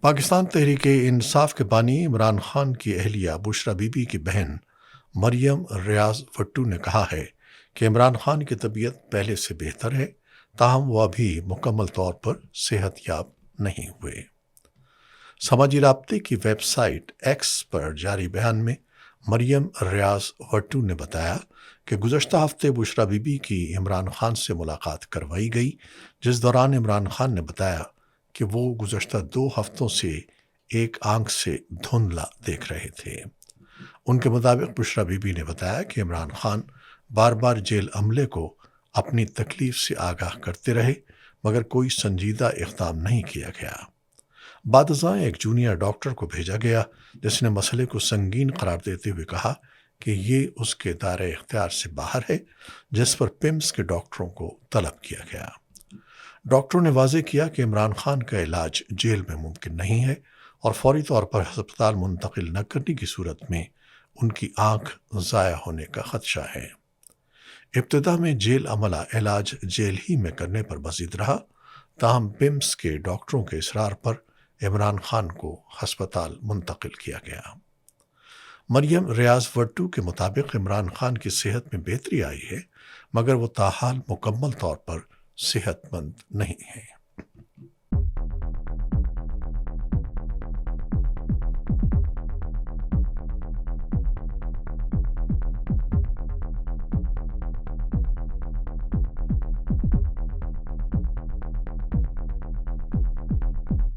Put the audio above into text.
پاکستان تحریک انصاف کے بانی عمران خان کی اہلیہ بشرا بی بی کی بہن مریم ریاض وٹو نے کہا ہے کہ عمران خان کی طبیعت پہلے سے بہتر ہے، تاہم وہ ابھی مکمل طور پر صحت یاب نہیں ہوئے۔ سماجی رابطے کی ویب سائٹ ایکس پر جاری بیان میں مریم ریاض وٹو نے بتایا کہ گزشتہ ہفتے بشرا بی بی کی عمران خان سے ملاقات کروائی گئی، جس دوران عمران خان نے بتایا کہ وہ گزشتہ 2 ہفتوں سے ایک آنکھ سے دھندلا دیکھ رہے تھے۔ ان کے مطابق بشرا بی بی نے بتایا کہ عمران خان بار بار جیل عملے کو اپنی تکلیف سے آگاہ کرتے رہے، مگر کوئی سنجیدہ اقدام نہیں کیا گیا۔ بعد ازاں ایک جونیئر ڈاکٹر کو بھیجا گیا، جس نے مسئلے کو سنگین قرار دیتے ہوئے کہا کہ یہ اس کے دائرۂ اختیار سے باہر ہے، جس پر پمس کے ڈاکٹروں کو طلب کیا گیا۔ ڈاکٹروں نے واضح کیا کہ عمران خان کا علاج جیل میں ممکن نہیں ہے اور فوری طور پر ہسپتال منتقل نہ کرنے کی صورت میں ان کی آنکھ ضائع ہونے کا خدشہ ہے۔ ابتدا میں جیل عملہ علاج جیل ہی میں کرنے پر بضد رہا، تاہم پمس کے ڈاکٹروں کے اصرار پر عمران خان کو ہسپتال منتقل کیا گیا۔ مریم ریاض وٹو کے مطابق عمران خان کی صحت میں بہتری آئی ہے، مگر وہ تاحال مکمل طور پر صحت مند نہیں ہیں۔